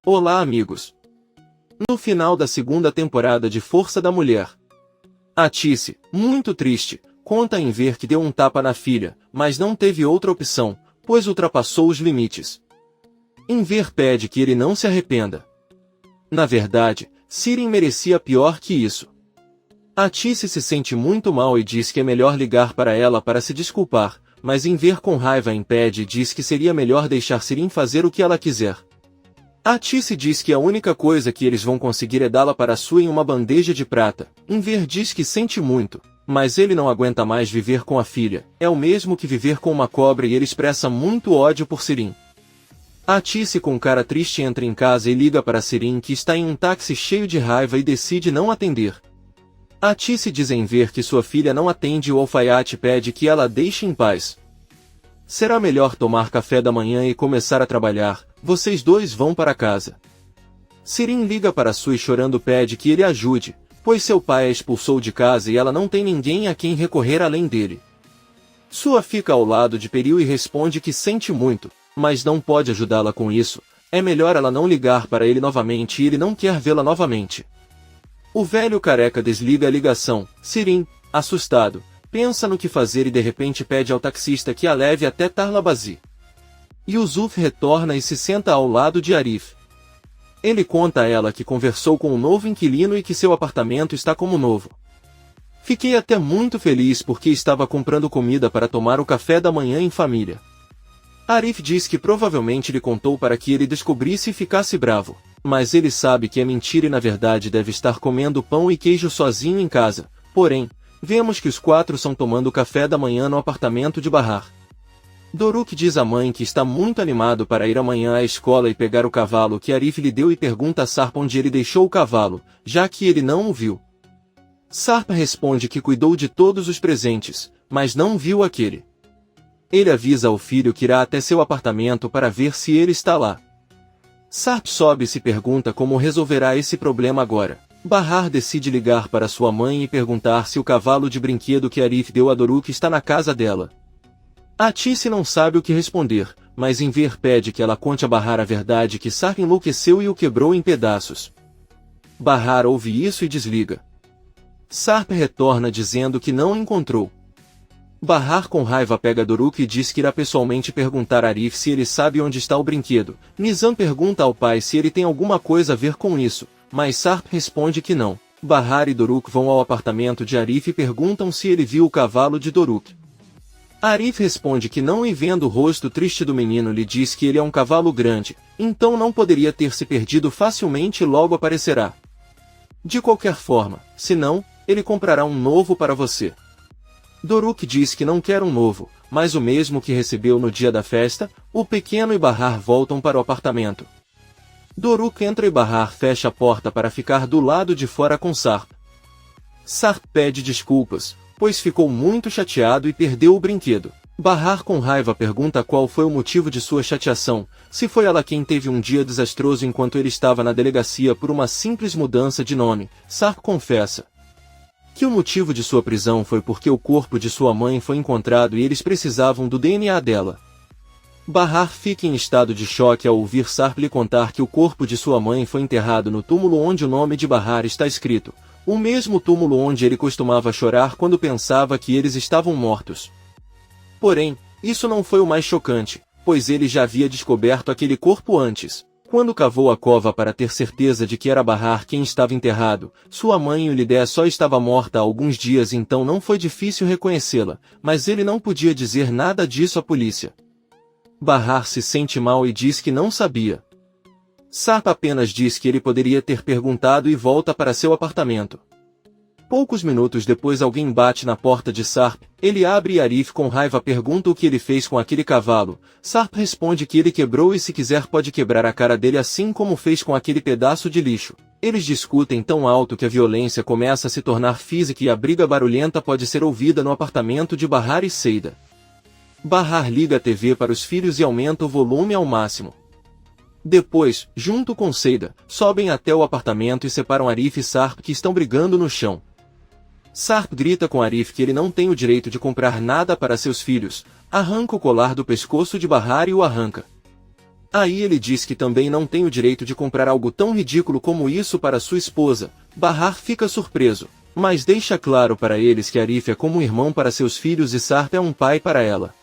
Olá, amigos! No final da segunda temporada de Força da Mulher, Atice, muito triste, conta a Enver que deu um tapa na filha, mas não teve outra opção, pois ultrapassou os limites. Enver pede que ele não se arrependa. Na verdade, Sirin merecia pior que isso. Atice se sente muito mal e diz que é melhor ligar para ela para se desculpar, mas Enver com raiva impede e diz que seria melhor deixar Sirin fazer o que ela quiser. Atice diz que a única coisa que eles vão conseguir é dá-la para Sue em uma bandeja de prata. Enver diz que sente muito, mas ele não aguenta mais viver com a filha. É o mesmo que viver com uma cobra e ele expressa muito ódio por Sirin. Atice com cara triste entra em casa e liga para Sirin que está em um táxi cheio de raiva e decide não atender. Atice diz a Enver que sua filha não atende e o alfaiate pede que ela a deixe em paz. Será melhor tomar café da manhã e começar a trabalhar, vocês dois vão para casa. Sirin liga para Sue chorando pede que ele ajude, pois seu pai a expulsou de casa e ela não tem ninguém a quem recorrer além dele. Sue fica ao lado de Peril e responde que sente muito, mas não pode ajudá-la com isso, é melhor ela não ligar para ele novamente e ele não quer vê-la novamente. O velho careca desliga a ligação, Sirin, assustado, pensa no que fazer e de repente pede ao taxista que a leve até Tarlabazi. Yusuf retorna e se senta ao lado de Arif. Ele conta a ela que conversou com um novo inquilino e que seu apartamento está como novo. Fiquei até muito feliz porque estava comprando comida para tomar o café da manhã em família. Arif diz que provavelmente lhe contou para que ele descobrisse e ficasse bravo, mas ele sabe que é mentira e na verdade deve estar comendo pão e queijo sozinho em casa. Porém, vemos que os quatro estão tomando café da manhã no apartamento de Bahar. Doruk diz à mãe que está muito animado para ir amanhã à escola e pegar o cavalo que Arif lhe deu e pergunta a Sarp onde ele deixou o cavalo, já que ele não o viu. Sarp responde que cuidou de todos os presentes, mas não viu aquele. Ele avisa ao filho que irá até seu apartamento para ver se ele está lá. Sarp sobe e se pergunta como resolverá esse problema agora. Bahar decide ligar para sua mãe e perguntar se o cavalo de brinquedo que Arif deu a Doruk está na casa dela. Atice não sabe o que responder, mas Enver pede que ela conte a Bahar a verdade que Sarp enlouqueceu e o quebrou em pedaços. Bahar ouve isso e desliga. Sarp retorna dizendo que não encontrou. Bahar com raiva pega Doruk e diz que irá pessoalmente perguntar a Arif se ele sabe onde está o brinquedo. Nizam pergunta ao pai se ele tem alguma coisa a ver com isso, mas Sarp responde que não. Bahar e Doruk vão ao apartamento de Arif e perguntam se ele viu o cavalo de Doruk. Arif responde que não e vendo o rosto triste do menino lhe diz que ele é um cavalo grande, então não poderia ter se perdido facilmente e logo aparecerá. De qualquer forma, se não, ele comprará um novo para você. Doruk diz que não quer um novo, mas o mesmo que recebeu no dia da festa. O pequeno e Bahar voltam para o apartamento. Doruk entra e Bahar fecha a porta para ficar do lado de fora com Sarp. Sarp pede desculpas, pois ficou muito chateado e perdeu o brinquedo. Bahar com raiva pergunta qual foi o motivo de sua chateação, se foi ela quem teve um dia desastroso enquanto ele estava na delegacia por uma simples mudança de nome. Sarp confessa que o motivo de sua prisão foi porque o corpo de sua mãe foi encontrado e eles precisavam do DNA dela. Bahar fica em estado de choque ao ouvir Sarp lhe contar que o corpo de sua mãe foi enterrado no túmulo onde o nome de Bahar está escrito, o mesmo túmulo onde ele costumava chorar quando pensava que eles estavam mortos. Porém, isso não foi o mais chocante, pois ele já havia descoberto aquele corpo antes. Quando cavou a cova para ter certeza de que era Bahar quem estava enterrado, sua mãe Ulidé só estava morta há alguns dias, então não foi difícil reconhecê-la, mas ele não podia dizer nada disso à polícia. Bahar se sente mal e diz que não sabia. Sarp apenas diz que ele poderia ter perguntado e volta para seu apartamento. Poucos minutos depois alguém bate na porta de Sarp, ele abre e Arif com raiva pergunta o que ele fez com aquele cavalo. Sarp responde que ele quebrou e se quiser pode quebrar a cara dele assim como fez com aquele pedaço de lixo. Eles discutem tão alto que a violência começa a se tornar física e a briga barulhenta pode ser ouvida no apartamento de Bahar e Seida. Bahar liga a TV para os filhos e aumenta o volume ao máximo. Depois, junto com Seida, sobem até o apartamento e separam Arif e Sarp que estão brigando no chão. Sarp grita com Arif que ele não tem o direito de comprar nada para seus filhos, arranca o colar do pescoço de Bahar e o arranca. Aí ele diz que também não tem o direito de comprar algo tão ridículo como isso para sua esposa. Bahar fica surpreso, mas deixa claro para eles que Arif é como um irmão para seus filhos e Sarp é um pai para ela.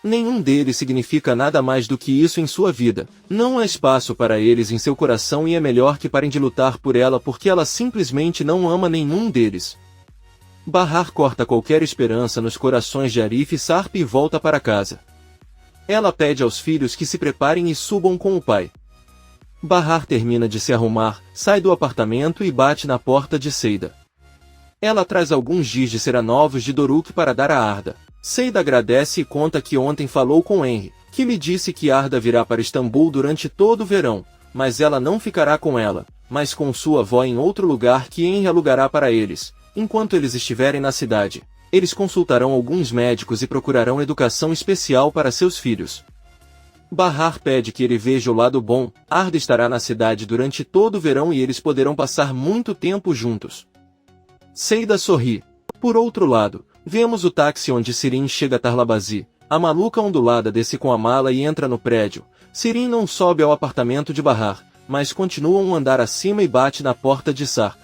Nenhum deles significa nada mais do que isso em sua vida, não há espaço para eles em seu coração e é melhor que parem de lutar por ela porque ela simplesmente não ama nenhum deles. Bahar corta qualquer esperança nos corações de Arif e Sarp e volta para casa. Ela pede aos filhos que se preparem e subam com o pai. Bahar termina de se arrumar, sai do apartamento e bate na porta de Seida. Ela traz alguns giz de cera novos de Doruk para dar a Arda. Seida agradece e conta que ontem falou com Henry, que lhe disse que Arda virá para Istambul durante todo o verão, mas ela não ficará com ela, mas com sua avó em outro lugar que Henry alugará para eles. Enquanto eles estiverem na cidade, eles consultarão alguns médicos e procurarão educação especial para seus filhos. Bahar pede que ele veja o lado bom, Arda estará na cidade durante todo o verão e eles poderão passar muito tempo juntos. Seida sorri. Por outro lado, vemos o táxi onde Sirin chega a Tarlabazi. A maluca ondulada desce com a mala e entra no prédio. Sirin não sobe ao apartamento de Bahar, mas continua um andar acima e bate na porta de Sarp.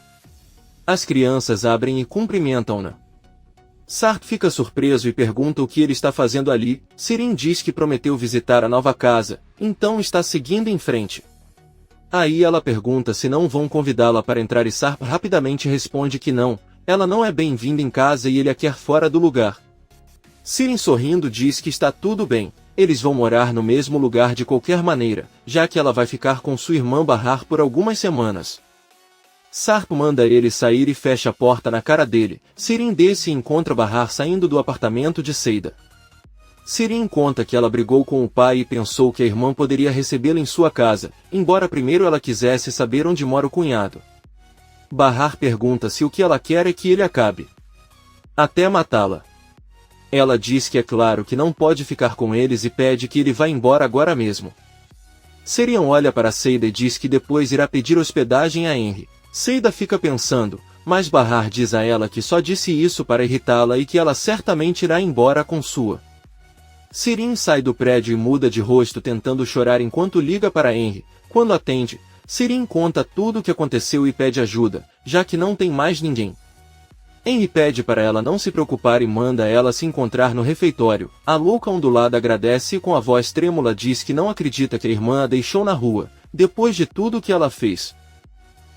As crianças abrem e cumprimentam-na. Sarp fica surpreso e pergunta o que ele está fazendo ali. Sirin diz que prometeu visitar a nova casa, então está seguindo em frente. Aí ela pergunta se não vão convidá-la para entrar e Sarp rapidamente responde que não, ela não é bem-vinda em casa e ele a quer fora do lugar. Sirin sorrindo diz que está tudo bem, eles vão morar no mesmo lugar de qualquer maneira, já que ela vai ficar com sua irmã Bahar por algumas semanas. Sarp manda ele sair e fecha a porta na cara dele. Sirin desce e encontra Bahar saindo do apartamento de Seida. Sirin conta que ela brigou com o pai e pensou que a irmã poderia recebê-la em sua casa, embora primeiro ela quisesse saber onde mora o cunhado. Bahar pergunta se o que ela quer é que ele acabe até matá-la. Ela diz que é claro que não pode ficar com eles e pede que ele vá embora agora mesmo. Sirin olha para Seida e diz que depois irá pedir hospedagem a Henry. Seida fica pensando, mas Bahar diz a ela que só disse isso para irritá-la e que ela certamente irá embora com sua. Sirin sai do prédio e muda de rosto tentando chorar enquanto liga para Henry. Quando atende, Sirin conta tudo o que aconteceu e pede ajuda, já que não tem mais ninguém. Henry pede para ela não se preocupar e manda ela se encontrar no refeitório. A louca ondulada agradece e com a voz trêmula diz que não acredita que a irmã a deixou na rua, depois de tudo o que ela fez.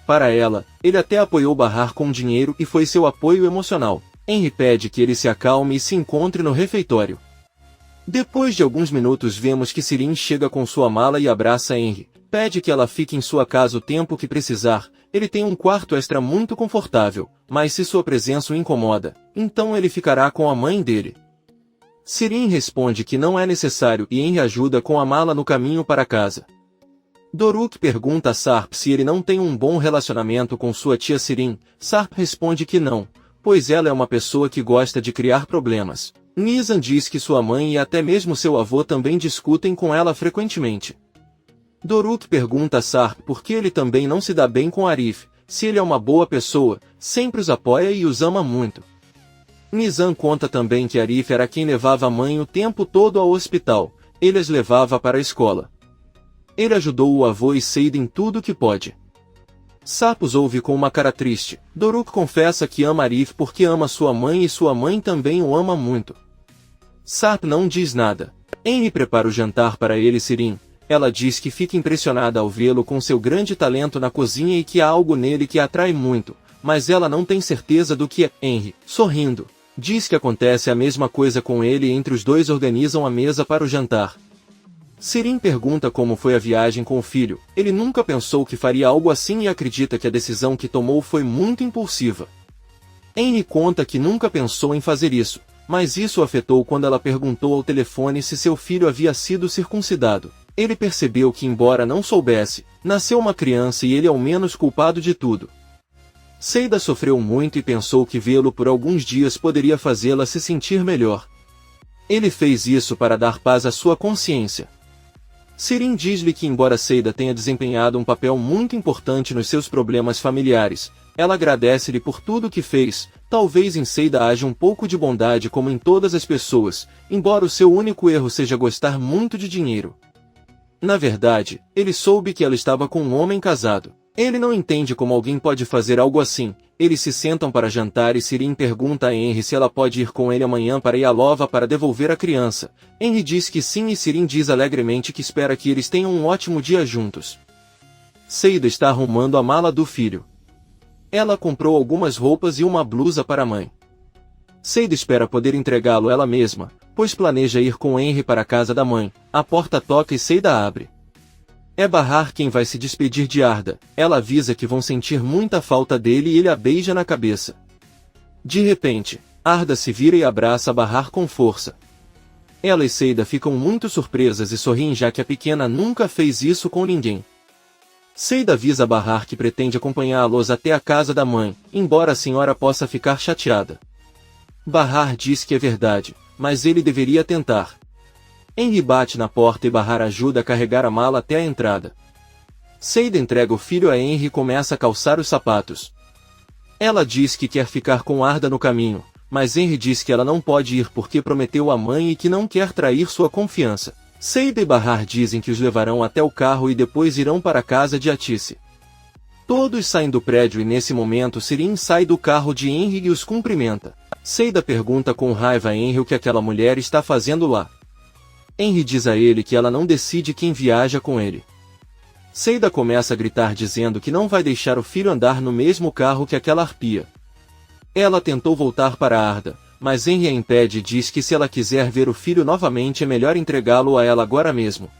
Para ela, ele até apoiou Bahar com dinheiro e foi seu apoio emocional. Henry pede que ele se acalme e se encontre no refeitório. Depois de alguns minutos vemos que Sirin chega com sua mala e abraça Henry. Pede que ela fique em sua casa o tempo que precisar. Ele tem um quarto extra muito confortável, mas se sua presença o incomoda, então ele ficará com a mãe dele. Sirin responde que não é necessário e Henry ajuda com a mala no caminho para casa. Doruk pergunta a Sarp se ele não tem um bom relacionamento com sua tia Sirin. Sarp responde que não, pois ela é uma pessoa que gosta de criar problemas. Nizam diz que sua mãe e até mesmo seu avô também discutem com ela frequentemente. Doruk pergunta a Sarp por que ele também não se dá bem com Arif, se ele é uma boa pessoa, sempre os apoia e os ama muito. Nizam conta também que Arif era quem levava a mãe o tempo todo ao hospital, ele as levava para a escola. Ele ajudou o avô e Seida em tudo que pode. Sarp os ouve com uma cara triste. Doruk confessa que ama Arif porque ama sua mãe e sua mãe também o ama muito. Sarp não diz nada. Henry prepara o jantar para ele e Sirin. Ela diz que fica impressionada ao vê-lo com seu grande talento na cozinha e que há algo nele que a atrai muito, mas ela não tem certeza do que é. Henry, sorrindo, diz que acontece a mesma coisa com ele e entre os dois organizam a mesa para o jantar. Sirin pergunta como foi a viagem com o filho. Ele nunca pensou que faria algo assim e acredita que a decisão que tomou foi muito impulsiva. Henry conta que nunca pensou em fazer isso, mas isso o afetou quando ela perguntou ao telefone se seu filho havia sido circuncidado. Ele percebeu que, embora não soubesse, nasceu uma criança e ele é o menos culpado de tudo. Seida sofreu muito e pensou que vê-lo por alguns dias poderia fazê-la se sentir melhor. Ele fez isso para dar paz à sua consciência. Sirin diz-lhe que embora Seida tenha desempenhado um papel muito importante nos seus problemas familiares, ela agradece-lhe por tudo que fez. Talvez em Seida haja um pouco de bondade como em todas as pessoas, embora o seu único erro seja gostar muito de dinheiro. Na verdade, ele soube que ela estava com um homem casado. Ele não entende como alguém pode fazer algo assim. Eles se sentam para jantar e Sirin pergunta a Henry se ela pode ir com ele amanhã para Ialova para devolver a criança. Henry diz que sim e Sirin diz alegremente que espera que eles tenham um ótimo dia juntos. Seida está arrumando a mala do filho. Ela comprou algumas roupas e uma blusa para a mãe. Seida espera poder entregá-lo ela mesma, pois planeja ir com Henry para a casa da mãe. A porta toca e Seida abre. É Bahar quem vai se despedir de Arda. Ela avisa que vão sentir muita falta dele e ele a beija na cabeça. De repente, Arda se vira e abraça Bahar com força. Ela e Seida ficam muito surpresas e sorriem já que a pequena nunca fez isso com ninguém. Seida avisa Bahar que pretende acompanhá-los até a casa da mãe, embora a senhora possa ficar chateada. Bahar diz que é verdade, mas ele deveria tentar. Henry bate na porta e Bahar ajuda a carregar a mala até a entrada. Seida entrega o filho a Henry e começa a calçar os sapatos. Ela diz que quer ficar com Arda no caminho, mas Henry diz que ela não pode ir porque prometeu à mãe e que não quer trair sua confiança. Seida e Bahar dizem que os levarão até o carro e depois irão para a casa de Atice. Todos saem do prédio e nesse momento Sirin sai do carro de Henry e os cumprimenta. Seida pergunta com raiva a Henry o que aquela mulher está fazendo lá. Henry diz a ele que ela não decide quem viaja com ele. Seida começa a gritar dizendo que não vai deixar o filho andar no mesmo carro que aquela arpia. Ela tentou voltar para Arda, mas Henry a impede e diz que se ela quiser ver o filho novamente é melhor entregá-lo a ela agora mesmo.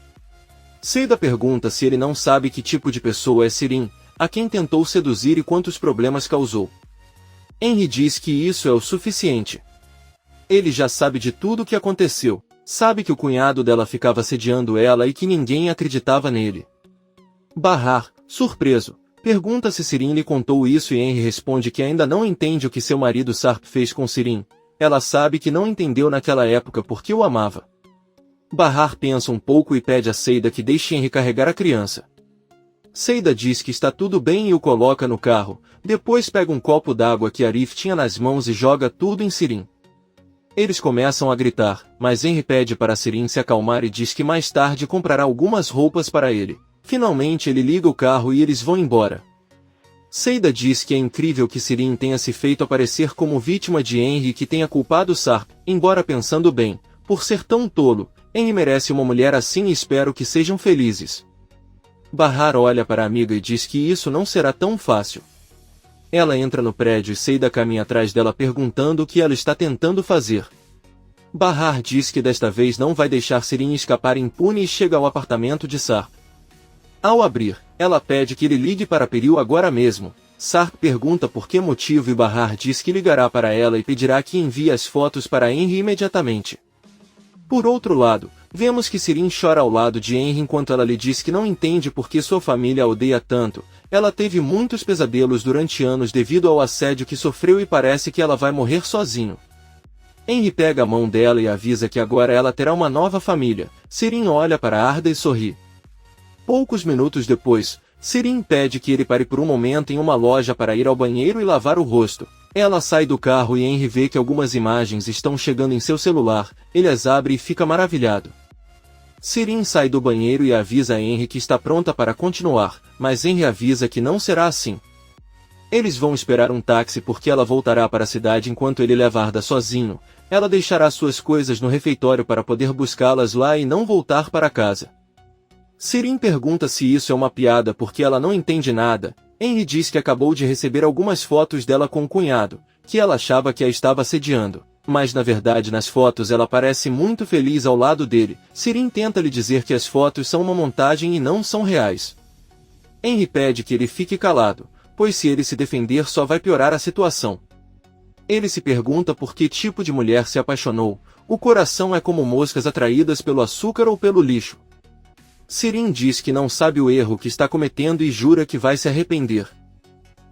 Seida pergunta se ele não sabe que tipo de pessoa é Sirin, a quem tentou seduzir e quantos problemas causou. Henry diz que isso é o suficiente. Ele já sabe de tudo o que aconteceu. Sabe que o cunhado dela ficava assediando ela e que ninguém acreditava nele. Bahar, surpreso, pergunta se Sirin lhe contou isso e Henry responde que ainda não entende o que seu marido Sarp fez com Sirin. Ela sabe que não entendeu naquela época porque o amava. Bahar pensa um pouco e pede a Seida que deixe Henry carregar a criança. Seida diz que está tudo bem e o coloca no carro, depois pega um copo d'água que Arif tinha nas mãos e joga tudo em Sirin. Eles começam a gritar, mas Henry pede para Sirin se acalmar e diz que mais tarde comprará algumas roupas para ele. Finalmente ele liga o carro e eles vão embora. Seida diz que é incrível que Sirin tenha se feito aparecer como vítima de Henry e que tenha culpado Sarp, embora pensando bem, por ser tão tolo, Henry merece uma mulher assim e espero que sejam felizes. Bahar olha para a amiga e diz que isso não será tão fácil. Ela entra no prédio e Seida caminha atrás dela perguntando o que ela está tentando fazer. Bahar diz que desta vez não vai deixar Sirin escapar impune e chega ao apartamento de Sarp. Ao abrir, ela pede que ele ligue para Peril agora mesmo. Sarp pergunta por que motivo e Bahar diz que ligará para ela e pedirá que envie as fotos para Henry imediatamente. Por outro lado, vemos que Sirin chora ao lado de Henry enquanto ela lhe diz que não entende por que sua família a odeia tanto. Ela teve muitos pesadelos durante anos devido ao assédio que sofreu e parece que ela vai morrer sozinho. Henry pega a mão dela e avisa que agora ela terá uma nova família. Sirin olha para Arda e sorri. Poucos minutos depois, Sirin pede que ele pare por um momento em uma loja para ir ao banheiro e lavar o rosto. Ela sai do carro e Henry vê que algumas imagens estão chegando em seu celular. Ele as abre e fica maravilhado. Sirin sai do banheiro e avisa a Henry que está pronta para continuar, mas Henry avisa que não será assim. Eles vão esperar um táxi porque ela voltará para a cidade enquanto ele leva Arda sozinho. Ela deixará suas coisas no refeitório para poder buscá-las lá e não voltar para casa. Sirin pergunta se isso é uma piada porque ela não entende nada. Henry diz que acabou de receber algumas fotos dela com o cunhado, que ela achava que a estava assediando. Mas na verdade nas fotos ela parece muito feliz ao lado dele. Sirin tenta lhe dizer que as fotos são uma montagem e não são reais. Henry pede que ele fique calado, pois se ele se defender só vai piorar a situação. Ele se pergunta por que tipo de mulher se apaixonou. O coração é como moscas atraídas pelo açúcar ou pelo lixo. Sirin diz que não sabe o erro que está cometendo e jura que vai se arrepender.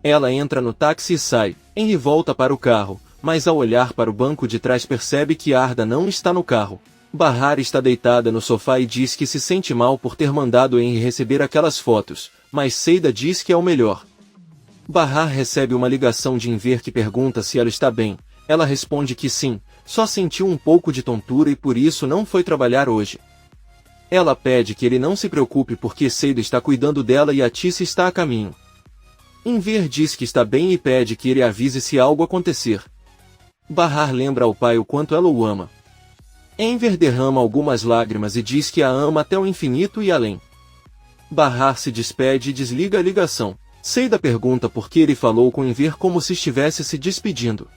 Ela entra no táxi e sai. Henry volta para o carro, mas ao olhar para o banco de trás percebe que Arda não está no carro. Bahar está deitada no sofá e diz que se sente mal por ter mandado Henry receber aquelas fotos, mas Seida diz que é o melhor. Bahar recebe uma ligação de Enver que pergunta se ela está bem. Ela responde que sim, só sentiu um pouco de tontura e por isso não foi trabalhar hoje. Ela pede que ele não se preocupe porque Seida está cuidando dela e Atice está a caminho. Enver diz que está bem e pede que ele avise se algo acontecer. Bahar lembra ao pai o quanto ela o ama. Enver derrama algumas lágrimas e diz que a ama até o infinito e além. Bahar se despede e desliga a ligação. Seida pergunta por que ele falou com Enver como se estivesse se despedindo.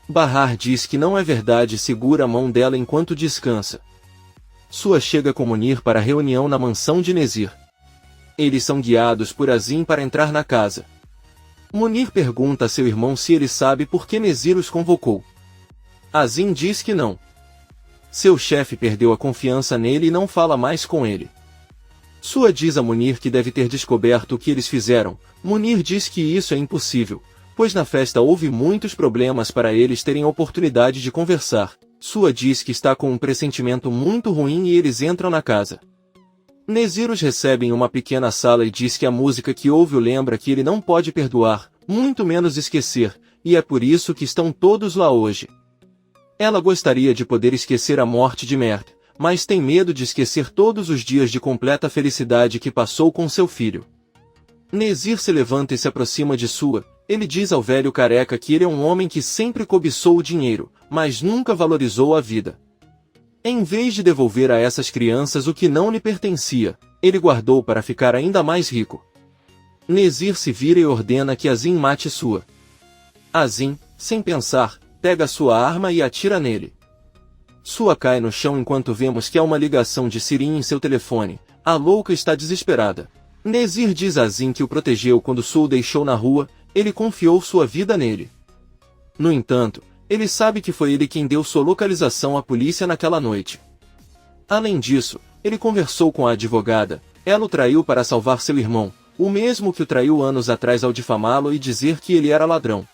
Bahar diz que não é verdade e segura a mão dela enquanto descansa. Sua chega com Munir para a reunião na mansão de Nezir. Eles são guiados por Azim para entrar na casa. Munir pergunta a seu irmão se ele sabe por que Nezir os convocou. Azim diz que não. Seu chefe perdeu a confiança nele e não fala mais com ele. Sua diz a Munir que deve ter descoberto o que eles fizeram. Munir diz que isso é impossível, pois na festa houve muitos problemas para eles terem a oportunidade de conversar. Sua diz que está com um pressentimento muito ruim e eles entram na casa. Nezir os recebe em uma pequena sala e diz que a música que ouve o lembra que ele não pode perdoar, muito menos esquecer, e é por isso que estão todos lá hoje. Ela gostaria de poder esquecer a morte de Mert, mas tem medo de esquecer todos os dias de completa felicidade que passou com seu filho. Nezir se levanta e se aproxima de Sua. Ele diz ao velho careca que ele é um homem que sempre cobiçou o dinheiro, mas nunca valorizou a vida. Em vez de devolver a essas crianças o que não lhe pertencia, ele guardou para ficar ainda mais rico. Nezir se vira e ordena que Azim mate Sua. Azim, sem pensar, pega sua arma e atira nele. Sua cai no chão enquanto vemos que há uma ligação de Sirin em seu telefone. A louca está desesperada. Nezir diz a Azim que o protegeu quando Sua o deixou na rua. Ele confiou sua vida nele. No entanto, ele sabe que foi ele quem deu sua localização à polícia naquela noite. Além disso, ele conversou com a advogada. Ela o traiu para salvar seu irmão, o mesmo que o traiu anos atrás ao difamá-lo e dizer que ele era ladrão.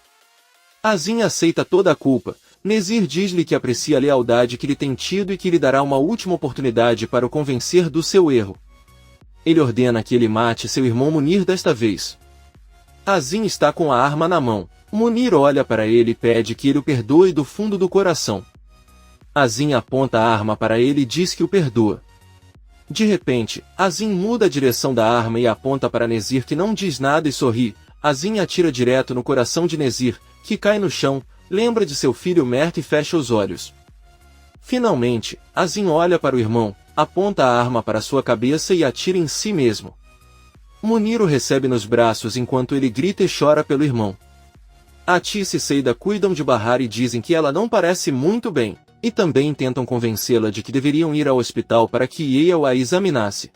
Azim aceita toda a culpa. Nezir diz-lhe que aprecia a lealdade que lhe tem tido e que lhe dará uma última oportunidade para o convencer do seu erro. Ele ordena que ele mate seu irmão Munir desta vez. Azim está com a arma na mão. Munir olha para ele e pede que ele o perdoe do fundo do coração. Azim aponta a arma para ele e diz que o perdoa. De repente, Azim muda a direção da arma e aponta para Nezir, que não diz nada e sorri. Azim atira direto no coração de Nezir, que cai no chão, lembra de seu filho Mert e fecha os olhos. Finalmente, Azim olha para o irmão, aponta a arma para sua cabeça e atira em si mesmo. Munir o recebe nos braços enquanto ele grita e chora pelo irmão. Atice e Seida cuidam de Bahar e dizem que ela não parece muito bem, e também tentam convencê-la de que deveriam ir ao hospital para que Yale a examinasse.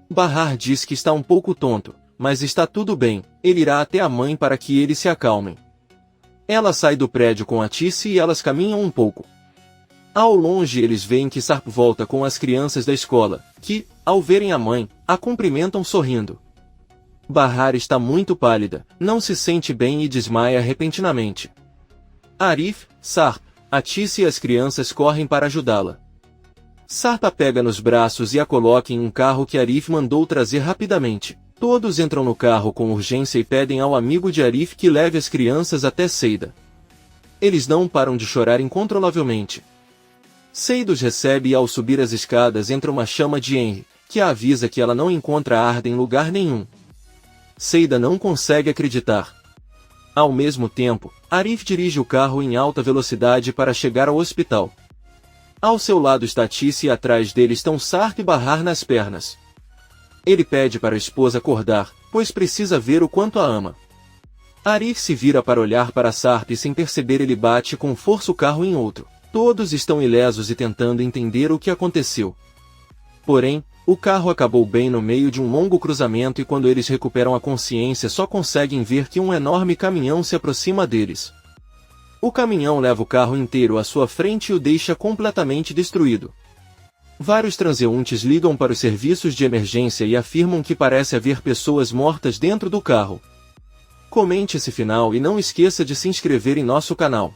Bahar diz que está um pouco tonto, mas está tudo bem, ele irá até a mãe para que eles se acalmem. Ela sai do prédio com Atice e elas caminham um pouco. Ao longe eles veem que Sarp volta com as crianças da escola, que, ao verem a mãe, a cumprimentam sorrindo. Bahar está muito pálida, não se sente bem e desmaia repentinamente. Arif, Sarp, Atice e as crianças correm para ajudá-la. Sarp a pega nos braços e a coloca em um carro que Arif mandou trazer rapidamente. Todos entram no carro com urgência e pedem ao amigo de Arif que leve as crianças até Seida. Eles não param de chorar incontrolavelmente. Seida os recebe e ao subir as escadas entra uma chama de Henry, que a avisa que ela não encontra Arda em lugar nenhum. Seida não consegue acreditar. Ao mesmo tempo, Arif dirige o carro em alta velocidade para chegar ao hospital. Ao seu lado está Atice e atrás dele estão Sarp e Bahar nas pernas. Ele pede para a esposa acordar, pois precisa ver o quanto a ama. Arif se vira para olhar para Sarp e sem perceber ele bate com força o carro em outro. Todos estão ilesos e tentando entender o que aconteceu. Porém, o carro acabou bem no meio de um longo cruzamento e quando eles recuperam a consciência só conseguem ver que um enorme caminhão se aproxima deles. O caminhão leva o carro inteiro à sua frente e o deixa completamente destruído. Vários transeuntes ligam para os serviços de emergência e afirmam que parece haver pessoas mortas dentro do carro. Comente esse final e não esqueça de se inscrever em nosso canal.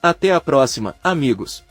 Até a próxima, amigos!